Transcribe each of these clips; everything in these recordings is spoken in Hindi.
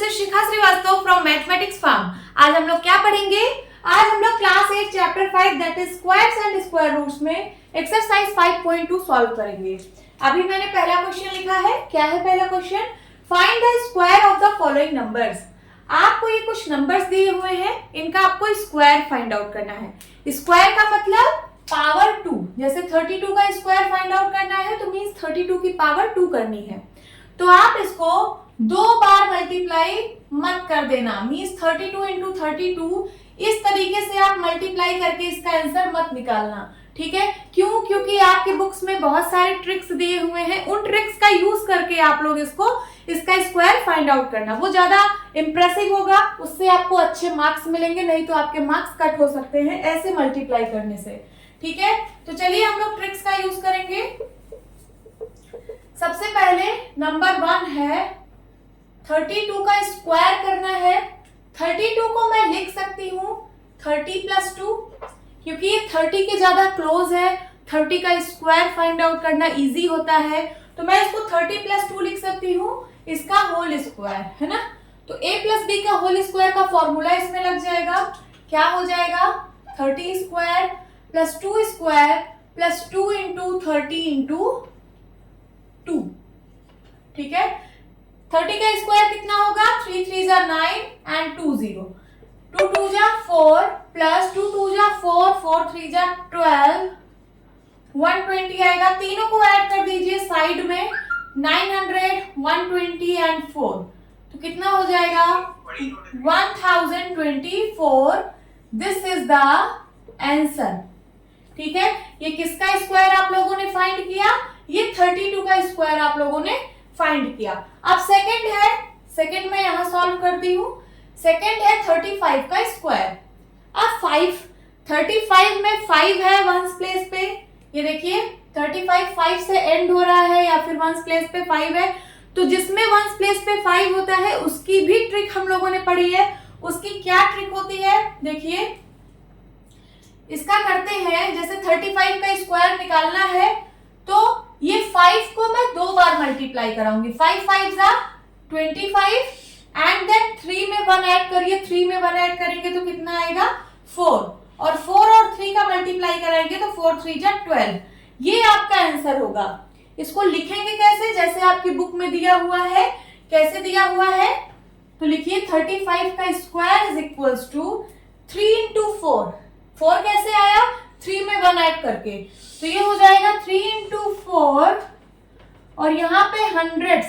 Is Shikha Srivastava from mathematics form. आज हम लोग क्या पढ़ेंगे? आज हम लोग class 8 chapter 5 that is squares and square roots में एक्सरसाइज 5.2 सॉल्व करेंगे। अभी मैंने पहला क्वेश्चन लिखा है। क्या है पहला question? Find the square of the following numbers. आपको ये कुछ नंबर्स दिए हुए हैं, इनका आपको स्क्वायर फाइंड आउट करना है। स्क्वायर का मतलब पावर 2। जैसे 32 का स्क्वायर फाइंड आउट करना है तो मींस 32 की पावर 2 करनी है। तो आप इसको 2 बार मल्टीप्लाई मत कर देना, मींस 32 इंटू 32 इस तरीके से आप मल्टीप्लाई करके इसका आंसर मत निकालना, ठीक है? क्यों? क्योंकि आपके बुक्स में बहुत सारे ट्रिक्स दिए हुए हैं, उन ट्रिक्स का यूज करके आप लोग इसका स्क्वायर फाइंड आउट करना, वो ज्यादा इंप्रेसिव होगा, उससे आपको अच्छे मार्क्स मिलेंगे। नहीं तो आपके मार्क्स कट हो सकते हैं ऐसे मल्टीप्लाई करने से, ठीक है? तो चलिए हम लोग ट्रिक्स का यूज करेंगे। सबसे पहले नंबर 1 है 32 का स्क्वायर करना है। 32 को मैं लिख सकती हूँ 30 प्लस 2, क्योंकि ये 30 के ज्यादा क्लोज है। 30 का स्क्वायर फाइंड आउट करना इजी होता है, तो मैं इसको 30 प्लस 2 लिख सकती हूँ, इसका होल स्क्वायर, है ना? तो a प्लस बी का होल स्क्वायर का फॉर्मूला इसमें लग जाएगा। क्या हो जाएगा? 30 square plus 2 square plus 2 into 30 into 2, ठीक है? 30 का स्क्वायर कितना होगा? 3 3 जा 9 एंड 2 0, 2 2 जा 4 प्लस 2 2 जा 4, 4 3 जा 12, 120 आएगा। तीनों को ऐड कर दीजिए साइड में, 900, 120 एंड 4, तो कितना हो जाएगा? 1024। दिस इज द आंसर, ठीक है? ये किसका स्क्वायर आप लोगों ने फाइंड किया? ये 32 का स्क्वायर आप लोगों ने फाइंड किया। अब सेकंड है, सेकंड में यहां सॉल्व करती हूँ। सेकंड है 35 का स्क्वायर। अब 35 में 5 है वंस प्लेस पे, ये देखिए 35 5 से एंड हो रहा है या फिर वंस प्लेस पे 5 है, तो जिसमें वंस प्लेस पे 5 होता है उसकी भी ट्रिक हम लोगों ने पढ़ी है। उसकी क्या ट्रिक होती है? देखिए इसका करते हैं, जैसे 35 का स्क्वायर निकालना है तो ये 5 को मैं 2 बार मल्टीप्लाई कराऊंगी। 5 5 जा 25 एंड देन 3 में 1 ऐड करिए, 3 में 1 ऐड करेंगे तो कितना आएगा? 4, और 4 और 3 का मल्टीप्लाई कराएंगे तो 4 3 जा 12। ये आपका आंसर होगा। इसको लिखेंगे कैसे? जैसे आपकी बुक में दिया हुआ है। कैसे दिया हुआ है? तो लिखिए 35 का square is equals to 3 into 4। 4 कैसे आया? 3 में 1 ऐड करके, तो ये हो जाएगा 3 इंटू 4, और यहाँ पे हंड्रेड्स,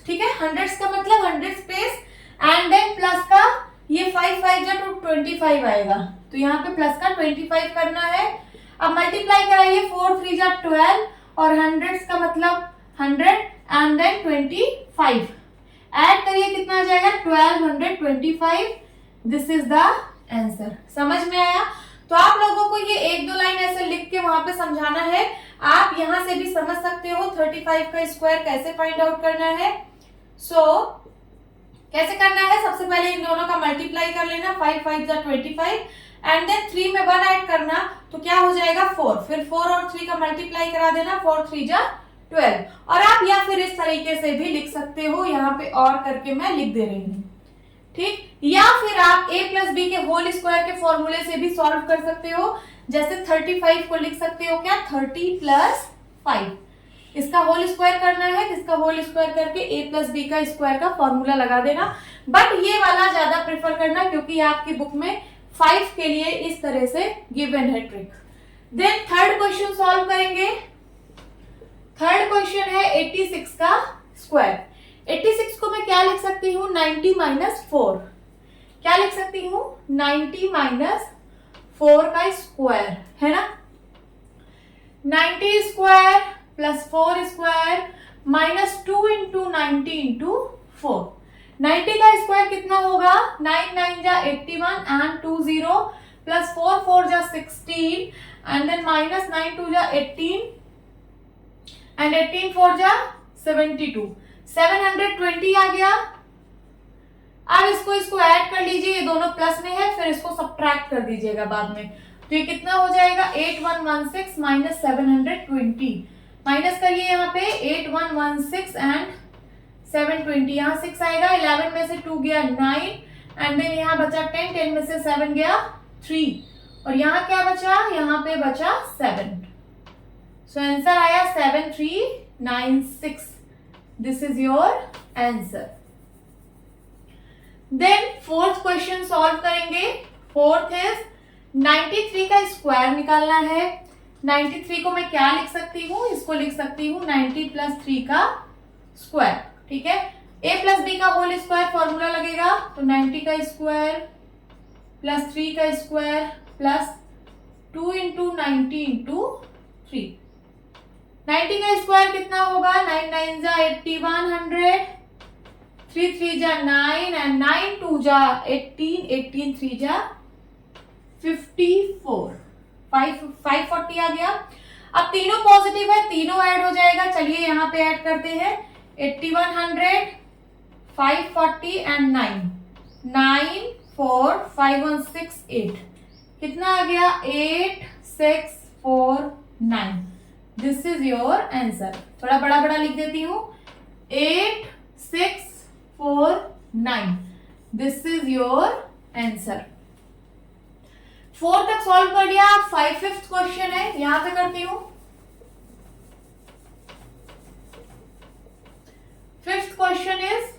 ठीक है? हंड्रेड्स का मतलब 100 स्पेस एंड देन प्लस का ये 5 5 जा 25 आएगा, तो यहाँ पे प्लस का 25 करना है। अब मल्टीप्लाई कराइए, 4 3 जा 12, और हंड्रेड्स का मतलब 100 एंड देन 25 ऐड करिए, कितना आ जाएगा? 1225। This is the answer. समझ में आया? तो आप लोगों को ये 1-2 लाइन ऐसे लिख के वहां पे समझाना है। आप यहां से भी समझ सकते हो 35 का स्क्वायर कैसे फाइंड आउट करना है। कैसे करना है? सबसे पहले इन दोनों का मल्टीप्लाई कर लेना, 5 5 जा 25 एंड देन 3 में 1 ऐड करना, तो क्या हो जाएगा? 4, फिर 4 और 3 का मल्टीप्लाई करा देना, 4 3 जा 12। और आप या फिर इस तरीके से भी लिख सकते हो, यहाँ पे और करके मैं लिख दे रही हूँ, ठीक? या फिर आप a प्लस बी के होल स्क्वायर के फॉर्मूले से भी सॉल्व कर सकते हो। जैसे 35 को लिख सकते हो क्या? 30 प्लस 5, इसका होल स्क्वायर करना है, इसका होल स्क्वायर करके a प्लस बी का स्क्वायर का फॉर्मूला लगा देना। बट ये वाला ज्यादा प्रेफर करना, क्योंकि आपकी बुक में 5 के लिए इस तरह से गिवन है trick. Then third question solve करेंगे। थर्ड क्वेश्चन है 86 का स्क्वायर। 86 को मैं क्या लिख सकती हूँ? 90 माइनस 4। क्या लिख सकती हूँ? 90 माइनस 4 का स्क्वायर, है ना? 90 square plus 4 square minus 2 into 90 into 4। 90 का स्क्वायर कितना होगा? 9 9 जा 81 एंड 2 0 प्लस 4 4 जा 16 एंड देन माइनस 9 2 जा 18 एंड 18 4 जा 72, 720 आ गया। अब इसको ऐड कर लीजिए, ये दोनों प्लस में है, फिर इसको सब्ट्रैक्ट कर दीजिएगा बाद में, तो ये कितना हो जाएगा? 8116 माइनस 720। माइनस करिए यहाँ पे 8116 एंड 720, यहाँ 6 आएगा, 11 में से 2 गया 9, एंड देन यहाँ बचा 10, 10 में से 7 गया 3, और यहाँ क्या बचा, यहाँ पे बचा 7। सो आंसर आया 7396। This is your answer. Then fourth question solve करेंगे। फोर्थ इज 93 का स्क्वायर निकालना है। 93 को मैं क्या लिख सकती हूँ, इसको लिख सकती हूँ 90 प्लस 3 का स्क्वायर, ठीक है। a प्लस बी का होल स्क्वायर फॉर्मूला लगेगा, तो 90 का स्क्वायर प्लस 3 का स्क्वायर प्लस 2 इंटू 90 इंटू 3। 90 का स्क्वायर कितना होगा, 9 9 जा 81, 100, 3 3 जा 9 एंड 9 2 जा 18, 18 3 जा 54, 540 आ गया। अब तीनों पॉजिटिव है, तीनों ऐड हो जाएगा। चलिए यहाँ पे ऐड करते हैं, 81, 100, 540 एंड 9, 9 4 5 1 6 8, कितना आ गया, 8 6 4 9। This is your answer. थोड़ा बड़ा बड़ा लिख देती हूँ, 8 6 4 9। This is your answer. 4 तक सॉल्व कर लिया। 5th क्वेश्चन है, यहां पे करती हूं। 5th क्वेश्चन इज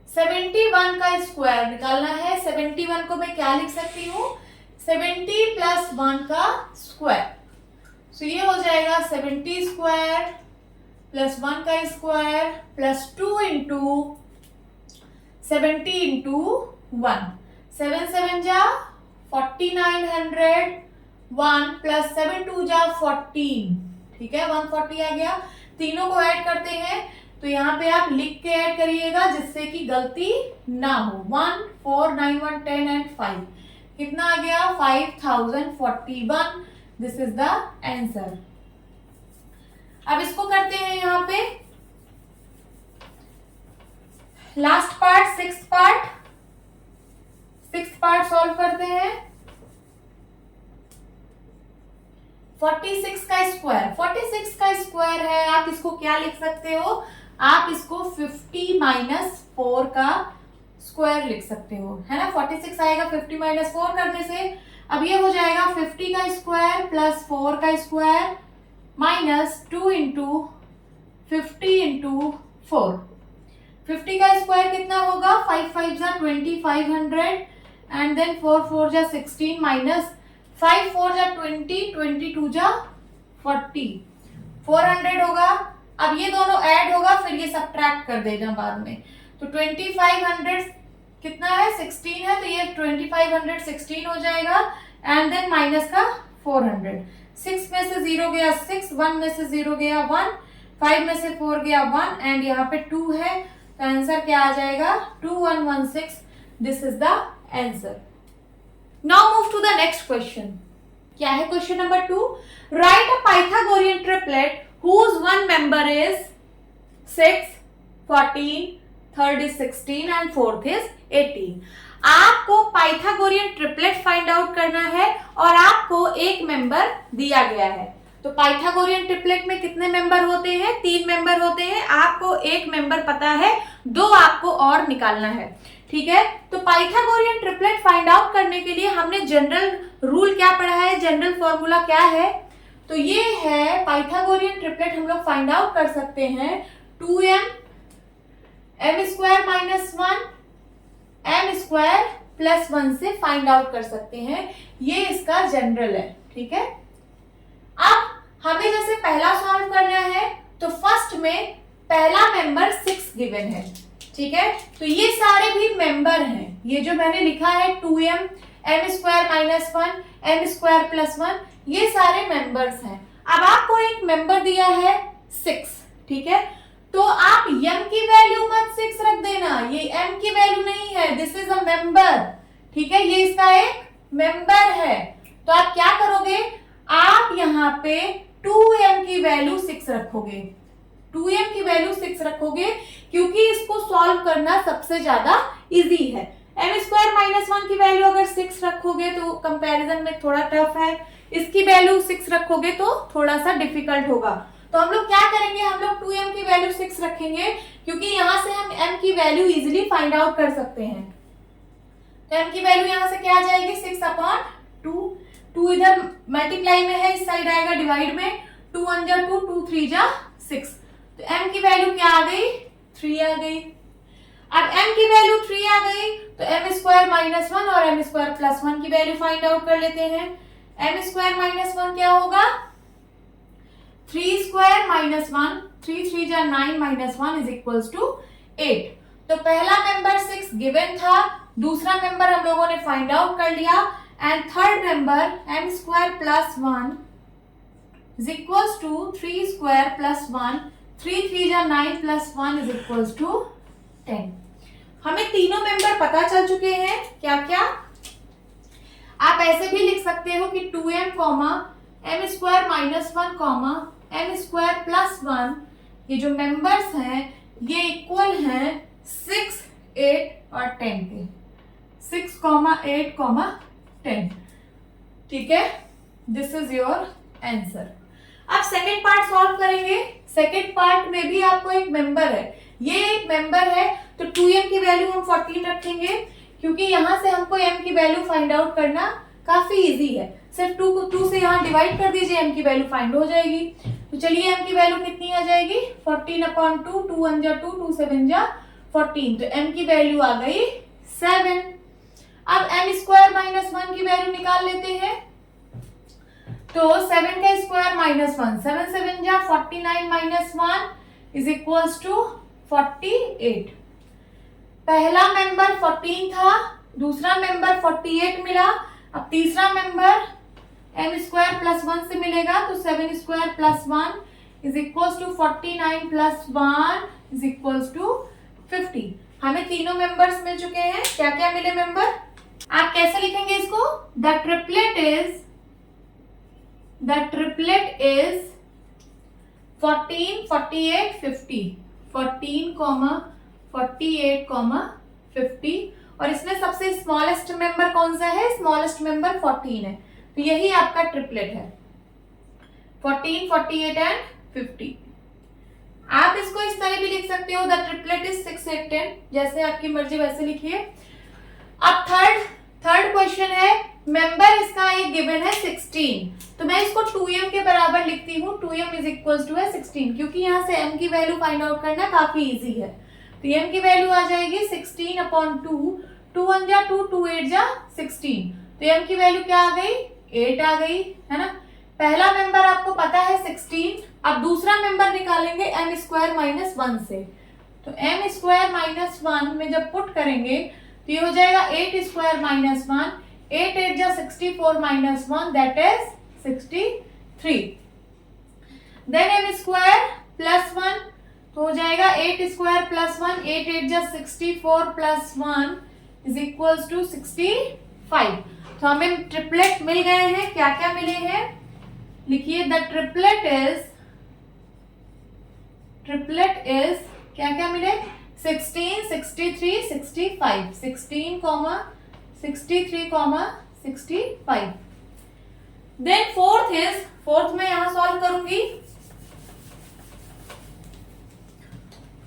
71 का स्क्वायर निकालना है। 71 को मैं क्या लिख सकती हूँ, 70 प्लस 1 का स्क्वायर। सो ये हो जाएगा 70 स्क्वायर प्लस 1 का स्क्वायर प्लस 2 इंटू 70 इंटू 1। 7 7 जा 4900, 1 प्लस 7 2 जा 14, ठीक है, 140 आ गया। तीनों को ऐड करते हैं, तो यहाँ पे आप लिख के ऐड करिएगा जिससे कि गलती ना हो। 1 4 9 1 10 एंड 5, कितना आ गया, 5041। This is the answer. अब इसको करते हैं यहाँ पे last part, 6th part solve करते हैं। 46 का स्क्वायर, 46 का स्क्वायर है, आप इसको क्या लिख सकते हो, आप इसको 50 माइनस 4 का स्क्वायर लिख सकते हो, है ना। 46 आएगा 50 माइनस 4 करने से। अब ये हो जाएगा 50 का स्क्वायर प्लस 4 का स्क्वायर माइनस 2 इंटू 50 इंटू 4। 50 का स्क्वायर कितना होगा, 5 5 जा 20, 500 एंड देन 4 4 जा 16 माइनस 5 4 जा 20, 22 जा 40, 400 होगा। अब ये दोनों ऐड होगा, फिर ये सब्ट्रैक्ट कर देना बाद में। तो 2500 कितना है, 16 है, तो ये 2500 16 हो जाएगा एंड देन माइनस का 400। 6 में से 0 गया 6, 1 में से 0 गया 1, 5 में से 4 गया 1 एंड यहाँ पे 2 है, तो आंसर क्या आ जाएगा, 2116। This is the answer. Now move to the next question. क्या है question number 2, write a Pythagorean triplet whose one member is 6, 14, third is 16 and fourth is 18। आपको पाइथागोरियन ट्रिपलेट फाइंड आउट करना है और आपको एक मेंबर दिया गया है। तो पाइथागोरियन ट्रिपलेट में कितने मेंबर होते हैं, 3 मेंबर होते हैं। आपको एक मेंबर पता है, 2 आपको और निकालना है, ठीक है। तो पाइथागोरियन ट्रिपलेट फाइंड आउट करने के लिए हमने जनरल रूल क्या पढ़ा है, जनरल फॉर्मूला क्या है, तो ये है पाइथागोरियन ट्रिपलेट हम लोग फाइंड आउट कर सकते हैं 2m m square minus 1 m square plus 1 से फाइंड आउट कर सकते हैं। ये इसका जनरल है, ठीक है। अब हमें जैसे पहला सॉल्व करना है, तो फर्स्ट में पहला मेंबर 6 गिवन है, ठीक है। तो ये सारे भी मेंबर हैं, ये जो मैंने लिखा है 2m m square minus 1 m square plus 1, ये सारे मेंबर्स हैं। अब आपको एक मेंबर दिया है 6, ठीक है। तो आप m की वैल्यू मत 6 रख देना, ये m की वैल्यू नहीं है, दिस इज अ मेंबर, ठीक है, ये इसका एक मेंबर है। तो आप क्या करोगे, आप यहाँ पे 2m की वैल्यू 6 रखोगे, 2m की वैल्यू 6 रखोगे, क्योंकि इसको सॉल्व करना सबसे ज्यादा इजी है। m स्क्वायर माइनस 1 की वैल्यू अगर 6 रखोगे तो कंपैरिजन में थोड़ा टफ है, इसकी वैल्यू 6 रखोगे तो थोड़ा सा डिफिकल्ट होगा। तो हम लोग क्या करेंगे, हम लोग 2m की वैल्यू 6 रखेंगे क्योंकि यहां से हम m की वैल्यू इजीली फाइंड आउट कर सकते हैं। तो m की वैल्यू यहां से क्या आ जाएगी 6/2। 2 इधर मल्टीप्लाई में है, इस साइड आएगा डिवाइड में। 2 1 जा 2, 2 3 जा 6। तो m की वैल्यू क्या आ गई 3 आ गई। अब m की वैल्यू 3 आ गई तो m स्क्वायर माइनस 1 और m स्क्वायर प्लस 1 की वैल्यू फाइंड आउट कर लेते हैं। m स्क्वायर माइनस 1 क्या होगा 3 स्क्वायर माइनस 1, 3 3 जा 9 माइनस 1 इज इक्वल्स टू 8। तो पहला मेंबर 6 गिवन था, दूसरा मेंबर हम लोगों ने फाइंड आउट कर लिया and third member m square plus 1 is equals to 3 square plus 1, 3 3 जा 9 प्लस 1 इज इक्वल्स टू 10। हमें तीनों मेंबर पता चल चुके हैं। क्या क्या आप ऐसे भी लिख सकते हो कि 2m m square minus 1 m square plus 1, ये जो मेंबर्स हैं ये इक्वल हैं 6 8 और 10 के। 6, 8, 10। ठीक है, दिस इज योर आंसर। अब सेकेंड पार्ट सॉल्व करेंगे। सेकेंड पार्ट में भी आपको एक मेंबर है, ये एक मेंबर है तो 2m की वैल्यू हम 14 रखेंगे क्योंकि यहां से हमको m की वैल्यू फाइंड आउट करना काफी इजी है। सिर्फ 2 को 2 से यहाँ डिवाइड कर दीजिए, m की वैल्यू फाइंड हो जाएगी। तो चलिए m की वैल्यू कितनी आ जाएगी 14/2, 2 1 जा 2, 2 7 जा 14। तो m की वैल्यू आ गई 7। अब m स्क्वायर माइनस 1 की वैल्यू निकाल लेते हैं। तो 7 का स्क्वायर माइनस 1, 7 7 जा 49 माइनस 1 इज इक्वल्स टू 48। पहला मेंबर 14 था, दूसरा मेंबर 48 मिला। अब तीसरा मेंबर m स्क्वायर प्लस 1 से मिलेगा तो 7 square plus 1 is equals to 49 plus 1 is equals to 50। हमें तीनों मेंबर्स मिल चुके हैं। क्या क्या मिले मेंबर, आप कैसे लिखेंगे इसको, द ट्रिपलेट इज 14 48 50, 14, 48, 50 और इसमें सबसे स्मॉलेस्ट मेंबर कौन सा है, स्मॉलेस्ट मेंबर 14 है। तो यही आपका ट्रिपलेट है 14 48 एंड 50। आप इसको इस तरह भी लिख सकते हो द ट्रिपलेट इज 6 8 10, जैसे आपकी मर्जी वैसे लिखिए। अब थर्ड क्वेश्चन है, मेंबर इसका एक गिवन है 16, तो मैं इसको 2m के बराबर लिखती हूँ। 2m इज इक्वल्स टू है 16 क्योंकि यहाँ से m की वैल्यू फाइंड आउट करना काफी इजी है। तो m की वैल्यू आ जाएगी 16/2, 2 1 जा 2, 2 8 जा 16। तो m की वैल्यू क्या आ गई 8 आ गई, है ना। पहला मेंबर आपको पता है 16। अब दूसरा मेंबर निकालेंगे m स्क्वायर माइनस 1 से। तो m स्क्वायर माइनस 1 में जब पुट करेंगे तो ये हो जाएगा 8 स्क्वायर माइनस 1, 8 8 जा 64 minus 1 that is 63। Then m square plus 1 तो हो जाएगा 8 स्क्वायर प्लस 1, 8 8 जा 64 प्लस 1 इज इक्वल्स टू 65। तो हमें ट्रिपलेट मिल गए हैं। क्या क्या मिले हैं लिखिए, द ट्रिपलेट इज क्या क्या मिले 16 63 65, 16, 63, 65। देन फोर्थ में यहां सॉल्व करूंगी।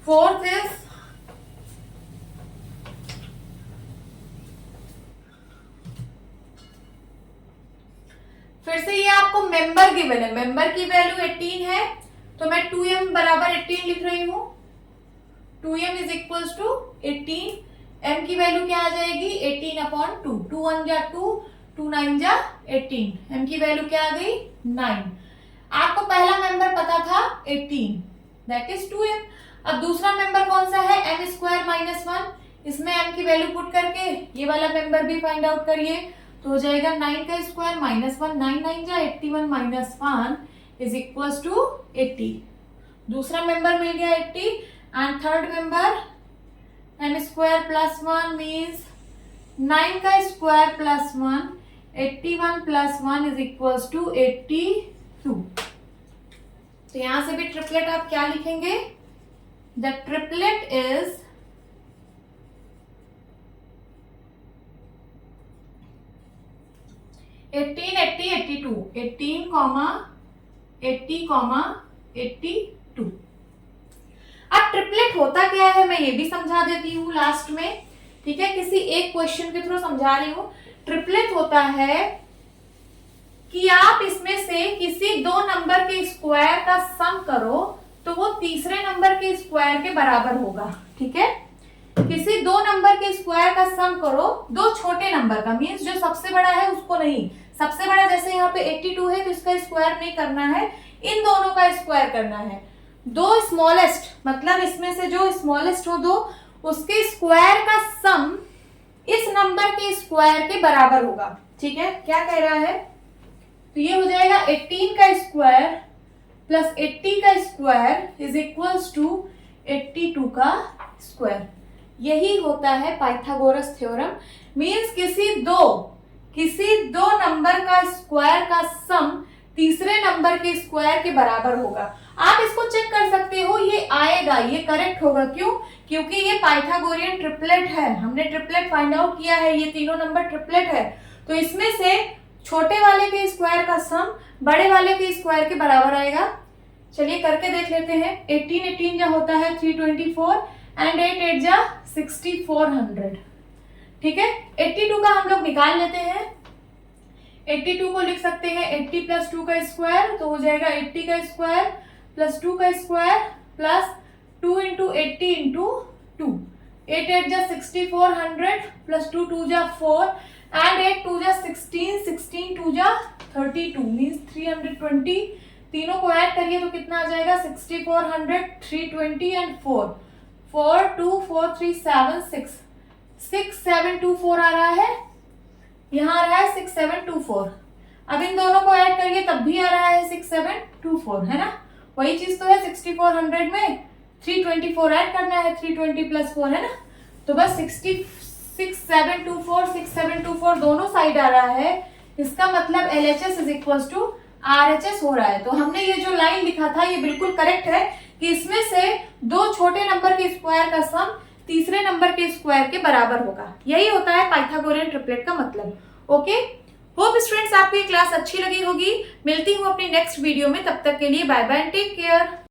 फोर्थ इज फिर से ये आपको मेंबर गिवन है, मेंबर की वैल्यू 18 है तो मैं 2m बराबर 18 लिख रही हूं। 2m is equals to 18, m की वैल्यू क्या आ जाएगी 18/2, 2 1 जा 2, 2 9 जा 18, m की वैल्यू क्या आ गई 9। आपको पहला मेंबर पता था 18 दैट इज 2m। अब दूसरा मेंबर कौन सा है m स्क्वायर माइनस 1, इसमें m की वैल्यू पुट करके ये वाला मेंबर भी फाइंड आउट करिए तो हो जाएगा 9 का स्क्वायर माइनस 1, 9 9 जा 81 माइनस 1 इज इक्वल्स टू 80। दूसरा मेंबर मिल गया 80 and third member m square plus 1 means 9 का square plus 1, 81 plus 1 is equals to 82। तो यहां से भी ट्रिपलेट आप क्या लिखेंगे, द ट्रिपलेट इज 18 80 82, 18, 80, 82। ट्रिपलेट होता क्या है मैं ये भी समझा देती हूँ लास्ट में, ठीक है, किसी एक क्वेश्चन के थ्रू समझा रही हूँ। ट्रिपलेट होता है कि आप इसमें से किसी दो नंबर के स्क्वायर का सम करो तो वो तीसरे नंबर के स्क्वायर के बराबर होगा, ठीक है। किसी दो नंबर के स्क्वायर का सम करो, दो छोटे नंबर का, मींस जो सबसे बड़ा है उसको नहीं, सबसे बड़ा जैसे यहाँ पे 82 है तो इसका स्क्वायर नहीं करना है, इन दोनों का स्क्वायर करना है। दो स्मॉलेस्ट, मतलब इसमें से जो स्मॉलेस्ट हो दो, उसके स्क्वायर का सम इस नंबर के स्क्वायर के बराबर होगा, ठीक है। क्या कह रहा है, तो ये हो जाएगा 18 का स्क्वायर प्लस 80 का स्क्वायर इज इक्वल्स टू 82 का स्क्वायर। यही होता है पाइथागोरस थ्योरम। मींस किसी दो नंबर का स्क्वायर का सम तीसरे नंबर के स्क्वायर के बराबर होगा। आप इसको चेक कर सकते हो, ये आएगा, ये करेक्ट होगा। क्यों? क्योंकि ये पाइथागोरियन ट्रिपलेट है, हमने ट्रिपलेट फाइंड आउट किया है, ये तीनों नंबर ट्रिपलेट है। तो इसमें से छोटे वाले के स्क्वायर का सम बड़े वाले के स्क्वायर के बराबर आएगा। चलिए करके देख लेते हैं। 18 जो होता है 324 एंड 8 जा 6400, ठीक है। 82 का हम लोग निकाल लेते हैं। 82 को लिख सकते हैं 80 प्लस 2 का स्क्वायर, तो हो जाएगा 80 का स्क्वायर प्लस 2 का स्क्वायर प्लस 2 इंटू 80 इंटू 2। 8 जा 6400 प्लस 2 जा 4 एंड 8 2 जा 16, 16 2 जा 32 मीन्स 320। तीनों को ऐड करिए तो कितना आ जाएगा 6400, 320 एंड 4 4 2 4 3 7 6 6724 आ रहा है, यहाँ आ रहा है 6724। अब इन दोनों को ऐड करिए तब भी आ रहा है 6724, है ना। वही चीज तो है, 6400 में 324 ऐड करना है, 320 प्लस 4 है ना। तो बस 6724 दोनों साइड आ रहा है। इसका मतलब LHS is equal to RHS हो रहा है। तो हमने ये जो लाइन लिखा था ये बिल्कुल करेक्ट है कि इसमें से दो छोटे नंबर के स्क्वायर का सम तीसरे नंबर के स्क्वायर के बराबर होगा। यही होता है पाइथागोरियन ट्रिपलेट का मतलब। ओके, होप स्टूडेंट्स आपको ये क्लास अच्छी लगी होगी। मिलती हूँ अपनी नेक्स्ट वीडियो में, तब तक के लिए बाय बाय, टेक केयर।